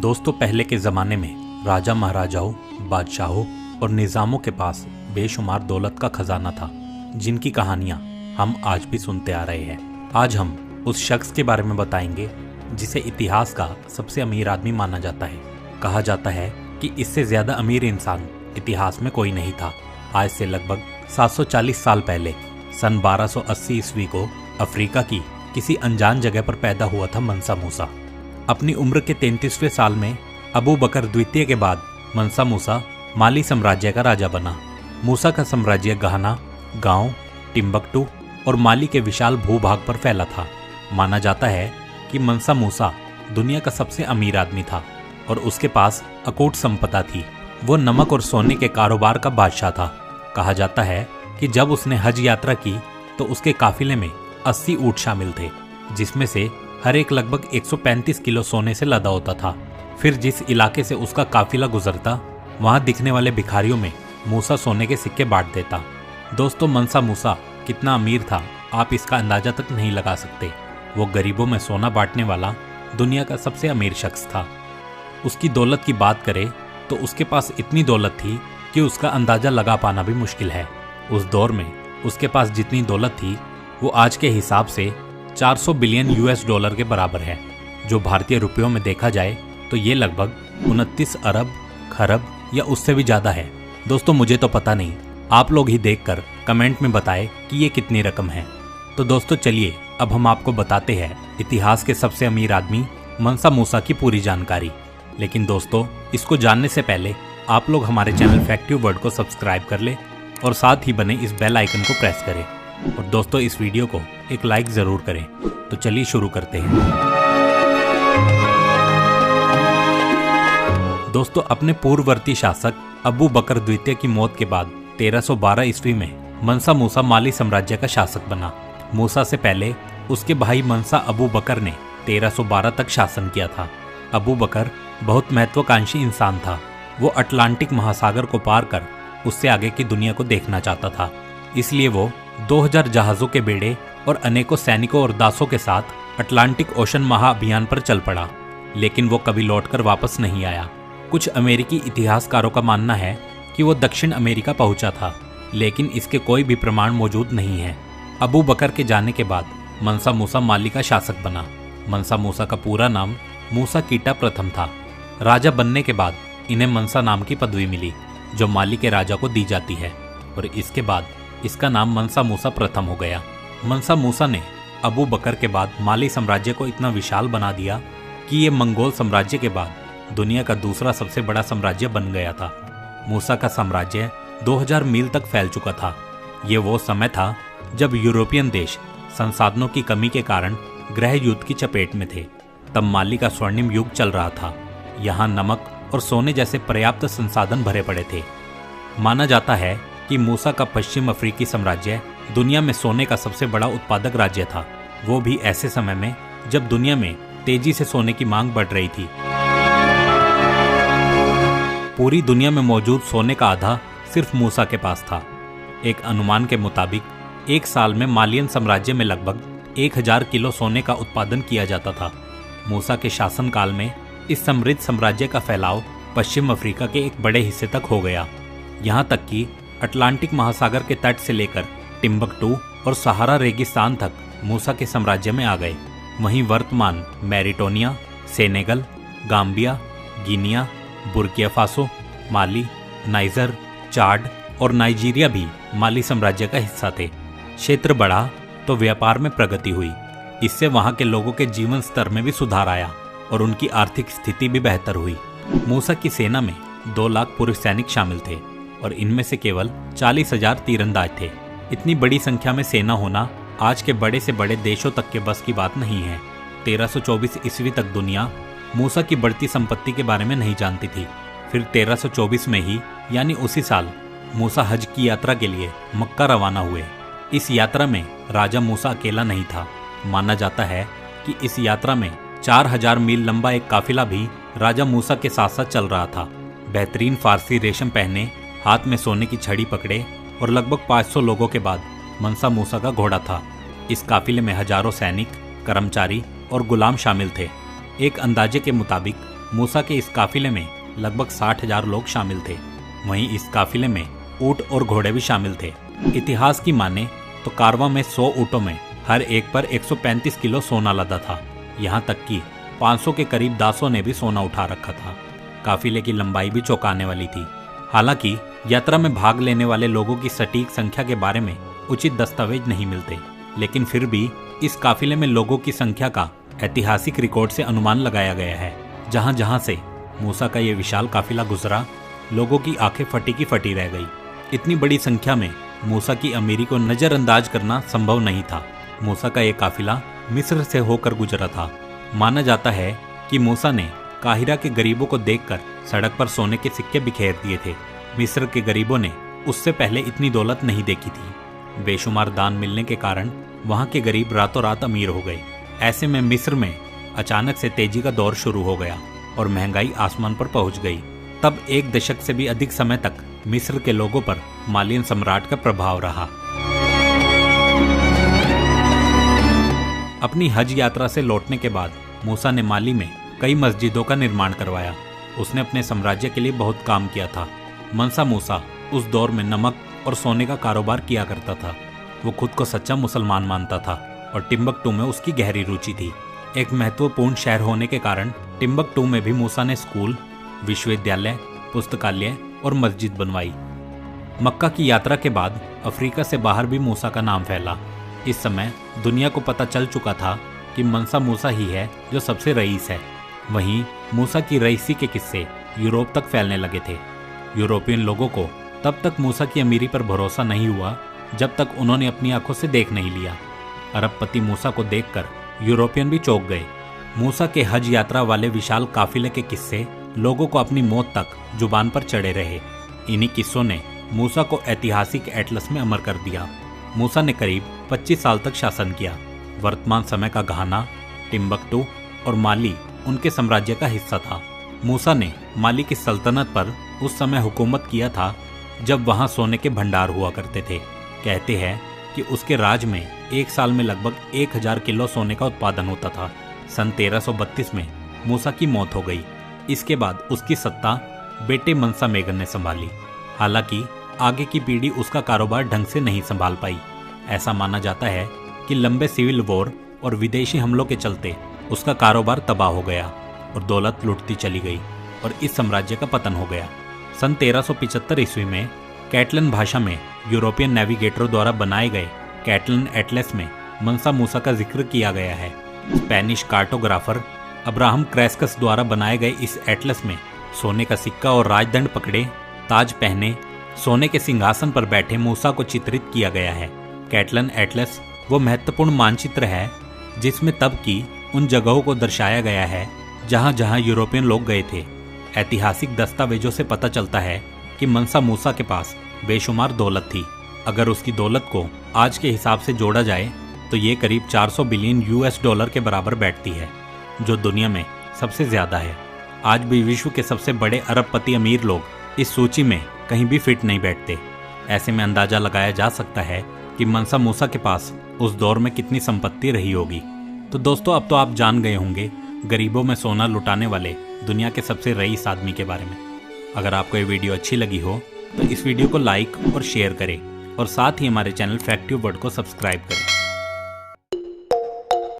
दोस्तों, पहले के ज़माने में राजा महाराजाओं, बादशाहों और निज़ामों के पास बेशुमार दौलत का खजाना था, जिनकी कहानियाँ हम आज भी सुनते आ रहे हैं। आज हम उस शख्स के बारे में बताएंगे जिसे इतिहास का सबसे अमीर आदमी माना जाता है। कहा जाता है कि इससे ज़्यादा अमीर इंसान इतिहास में कोई नहीं था। आज से लगभग 740 साल पहले सन 1280 ईस्वी को अफ्रीका की किसी अनजान जगह पर पैदा हुआ था मंसा मूसा। अपनी उम्र के 33वें साल में अबू बकर द्वितीय के बाद मंसा मूसा माली साम्राज्य का राजा बना। मूसा का साम्राज्य घाना, गांव, टिम्बकटू और माली के विशाल भूभाग पर फैला था। माना जाता है कि मंसा मूसा दुनिया का सबसे अमीर आदमी था और उसके पास अकूट संपदा थी। वो नमक और सोने के कारोबार का बादशाह था। कहा जाता है कि जब उसने हज यात्रा की तो उसके काफिले में 80 ऊंट शामिल थे, जिसमें से हर एक लगभग 135 किलो सोने से लदा होता था। फिर जिस इलाके से उसका काफिला गुजरता, वहां दिखने वाले भिखारियों में मूसा सोने के सिक्के बांट देता। दोस्तों, मंसा मूसा कितना अमीर था, आप इसका अंदाजा तक नहीं लगा सकते। वो गरीबों में सोना बांटने वाला दुनिया का सबसे अमीर शख्स था। उसकी दौलत की बात करें तो उसके पास इतनी दौलत थी कि उसका अंदाजा लगा पाना भी मुश्किल है। उस दौर में उसके पास जितनी दौलत थी वो आज के हिसाब से 400 बिलियन यूएस डॉलर के बराबर है, जो भारतीय रुपयों में देखा जाए तो ये लगभग 29 अरब खरब या उससे भी ज्यादा है। दोस्तों, मुझे तो पता नहीं, आप लोग ही देखकर कमेंट में बताएं कि ये कितनी रकम है। तो दोस्तों चलिए, अब हम आपको बताते हैं इतिहास के सबसे अमीर आदमी मंसा मूसा की पूरी जानकारी। लेकिन दोस्तों, इसको जानने से पहले आप लोग हमारे चैनल फैक्टिव वर्ड को सब्सक्राइब कर ले और साथ ही बने इस बेल आइकन को प्रेस करें। और दोस्तों, इस वीडियो को एक लाइक जरूर करें। तो चलिए शुरू करते हैं। दोस्तों, अपने पूर्ववर्ती शासक अबू बकर द्वितीय की मौत के बाद 1312 ईस्वी में मंसा मूसा माली साम्राज्य का शासक बना। मूसा से पहले उसके भाई मंसा अबू बकर ने 1312 तक शासन किया था। अबू बकर बहुत महत्वाकांक्षी इंसान था। वो अटलांटिक महासागर को पार कर उससे आगे की दुनिया को देखना चाहता था। इसलिए वो 2000 जहाजों के बेड़े और अनेकों सैनिकों और दासों के साथ अटलांटिक ओशन महाअभियान पर चल पड़ा, लेकिन वो कभी लौटकर वापस नहीं आया। कुछ अमेरिकी इतिहासकारों का मानना है कि वो दक्षिण अमेरिका पहुंचा था, लेकिन इसके कोई भी प्रमाण मौजूद नहीं है। अबू बकर के जाने के बाद मंसा मूसा माली का शासक बना। मंसा मूसा का पूरा नाम मूसा कीटा प्रथम था। राजा बनने के बाद इन्हें मंसा नाम की पदवी मिली, जो माली के राजा को दी जाती है, और इसके बाद इसका नाम मंसा मूसा प्रथम हो गया। मंसा मूसा ने अबू बकर के बाद माली साम्राज्य को इतना विशाल बना दिया कि ये मंगोल साम्राज्य के बाद दुनिया का दूसरा सबसे बड़ा साम्राज्य बन गया था। मूसा का साम्राज्य 2000 मील तक फैल चुका था। ये वो समय था जब यूरोपियन देश संसाधनों की कमी के कारण गृह युद्ध की चपेट में थे। तब माली का स्वर्णिम युग चल रहा था। यहाँ नमक और सोने जैसे पर्याप्त संसाधन भरे पड़े थे। माना जाता है कि मूसा का पश्चिम अफ्रीकी साम्राज्य दुनिया में सोने का सबसे बड़ा उत्पादक राज्य था, वो भी ऐसे समय में जब दुनिया में तेजी से सोने की मांग बढ़ रही थी। पूरी दुनिया में मौजूद सोने का आधा सिर्फ मूसा के पास था। एक अनुमान के मुताबिक एक साल में मालियन साम्राज्य में लगभग 1000 किलो सोने का उत्पादन किया जाता था। मूसा के शासनकाल में इस समृद्ध साम्राज्य का फैलाव पश्चिम अफ्रीका के एक बड़े हिस्से तक हो गया। यहाँ तक कि अटलांटिक महासागर के तट से लेकर टिम्बकटू और सहारा रेगिस्तान तक मूसा के साम्राज्य में आ गए। वहीं वर्तमान Mauritania, Senegal, Gambia, Guinea, Burkina, Mali, Niger, Chad और नाइजीरिया भी माली साम्राज्य का हिस्सा थे। क्षेत्र बढ़ा तो व्यापार में प्रगति हुई। इससे वहां के लोगों के जीवन स्तर में भी सुधार आया और उनकी आर्थिक स्थिति भी बेहतर हुई। मूसा की सेना में 2 लाख पुरुष सैनिक शामिल थे और इनमें से केवल 40,000 तीरंदाज थे। इतनी बड़ी संख्या में सेना होना आज के बड़े से बड़े देशों तक के बस की बात नहीं है। 1324 ईस्वी तक दुनिया मूसा की बढ़ती संपत्ति के बारे में नहीं जानती थी। फिर 1324 में ही, यानी उसी साल, मूसा हज की यात्रा के लिए मक्का रवाना हुए। इस यात्रा में राजा मूसा अकेला नहीं था। माना जाता है कि इस यात्रा में 4000 मील लंबा एक काफिला भी राजा मूसा के साथ साथ चल रहा था। बेहतरीन फारसी रेशम पहने, हाथ में सोने की छड़ी पकड़े और लगभग 500 लोगों के बाद मंसा मूसा का घोड़ा था। इस काफिले में हजारों सैनिक, कर्मचारी और गुलाम शामिल थे। एक अंदाजे के मुताबिक मूसा के इस काफिले में लगभग 60,000 लोग शामिल थे। वहीं इस काफिले में ऊंट और घोड़े भी शामिल थे। इतिहास की माने तो कारवां में 100 ऊँटों में हर एक पर 135 किलो सोना लदा था। यहाँ तक कि 500 के करीब दासों ने भी सोना उठा रखा था। काफिले की लंबाई भी चौंकाने वाली थी। हालांकि यात्रा में भाग लेने वाले लोगों की सटीक संख्या के बारे में उचित दस्तावेज नहीं मिलते, लेकिन फिर भी इस काफिले में लोगों की संख्या का ऐतिहासिक रिकॉर्ड से अनुमान लगाया गया है। जहां जहां से मूसा का ये विशाल काफिला गुजरा, लोगों की आंखें फटी की फटी रह गई। इतनी बड़ी संख्या में मूसा की अमीरी को नजरअंदाज करना संभव नहीं था। मूसा का ये काफिला मिस्र से होकर गुजरा था। माना जाता है कि मूसा ने काहिरा के गरीबों को देखकर सड़क पर सोने के सिक्के बिखेर दिए थे। मिस्र के गरीबों ने उससे पहले इतनी दौलत नहीं देखी थी। बेशुमार दान मिलने के कारण वहां के गरीब रातों रात अमीर हो गए। ऐसे में मिस्र में अचानक से तेजी का दौर शुरू हो गया और महंगाई आसमान पर पहुंच गई। तब 1 दशक से भी अधिक समय तक मिस्र के लोगों पर मालियन सम्राट का प्रभाव रहा। अपनी हज यात्रा से लौटने के बाद मूसा ने माली में कई मस्जिदों का निर्माण करवाया। उसने अपने साम्राज्य के लिए बहुत काम किया था। मंसा मूसा उस दौर में नमक और सोने का कारोबार किया करता था। वो खुद को सच्चा मुसलमान मानता था और टिम्बकटू में उसकी गहरी रुचि थी। एक महत्वपूर्ण शहर होने के कारण टिम्बकटू में भी मूसा ने स्कूल, विश्वविद्यालय, पुस्तकालय और मस्जिद बनवाई। मक्का की यात्रा के बाद अफ्रीका से बाहर भी मूसा का नाम फैला। इस समय दुनिया को पता चल चुका था कि मंसा मूसा ही है जो सबसे रईस है। वहीं मूसा की रईसी के किस्से यूरोप तक फैलने लगे थे। यूरोपियन लोगों को तब तक मूसा की अमीरी पर भरोसा नहीं हुआ जब तक उन्होंने अपनी आंखों से देख नहीं लिया। अरबपति मूसा को देखकर यूरोपियन भी चौंक गए। मूसा के हज यात्रा वाले विशाल काफिले के किस्से लोगों को अपनी मौत तक जुबान पर चढ़े रहे। इन्हीं किस्सों ने मूसा को ऐतिहासिक एटलस में अमर कर दिया। मूसा ने करीब 25 साल तक शासन किया। वर्तमान समय का घाना, टिम्बकटू और माली उनके साम्राज्य का हिस्सा था। मूसा ने माली की सल्तनत पर उस समय हुकूमत किया था जब वहां सोने के भंडार हुआ करते थे। कहते हैं कि उसके राज में एक साल में लगभग 1000 किलो सोने का उत्पादन होता था। सन 1332 में मूसा की मौत हो गई। इसके बाद उसकी सत्ता बेटे मंसा मेगन ने संभाली। हालांकि आगे की पीढ़ी उसका कारोबार ढंग से नहीं संभाल पाई। ऐसा माना जाता है कि लंबे सिविल वॉर और विदेशी हमलों के चलते उसका कारोबार तबाह हो गया और दौलत लुटती चली गई और इस साम्राज्य का पतन हो गया। सन 1375 ईस्वी में कैटलन भाषा में यूरोपियन नेविगेटरों द्वारा बनाए गए कैटलन एटलस में मंसा मूसा का जिक्र किया गया है। स्पेनिश कार्टोग्राफर अब्राहम क्रैस्कस द्वारा बनाए गए इस एटलस में सोने का सिक्का और राजदंड पकड़े, ताज पहने, सोने के सिंहासन पर बैठे मूसा को चित्रित किया गया है। कैटलन एटलस वो महत्वपूर्ण मानचित्र है जिसमें तब की उन जगहों को दर्शाया गया है जहां जहां यूरोपियन लोग गए थे। ऐतिहासिक दस्तावेजों से पता चलता है कि मंसा मूसा के पास बेशुमार दौलत थी। अगर उसकी दौलत को आज के हिसाब से जोड़ा जाए तो ये करीब 400 बिलियन US डॉलर के बराबर बैठती है, जो दुनिया में सबसे ज्यादा है। आज भी विश्व के सबसे बड़े अरबपति अमीर लोग इस सूची में कहीं भी फिट नहीं बैठते। ऐसे में अंदाजा लगाया जा सकता है कि मंसा मूसा के पास उस दौर में कितनी संपत्ति रही होगी। तो दोस्तों, अब तो आप जान गए होंगे गरीबों में सोना लुटाने वाले दुनिया के सबसे रईस आदमी के बारे में। अगर आपको ये वीडियो अच्छी लगी हो तो इस वीडियो को लाइक और शेयर करें और साथ ही हमारे चैनल फैक्ट ट्यूब वर्ल्ड को सब्सक्राइब करें।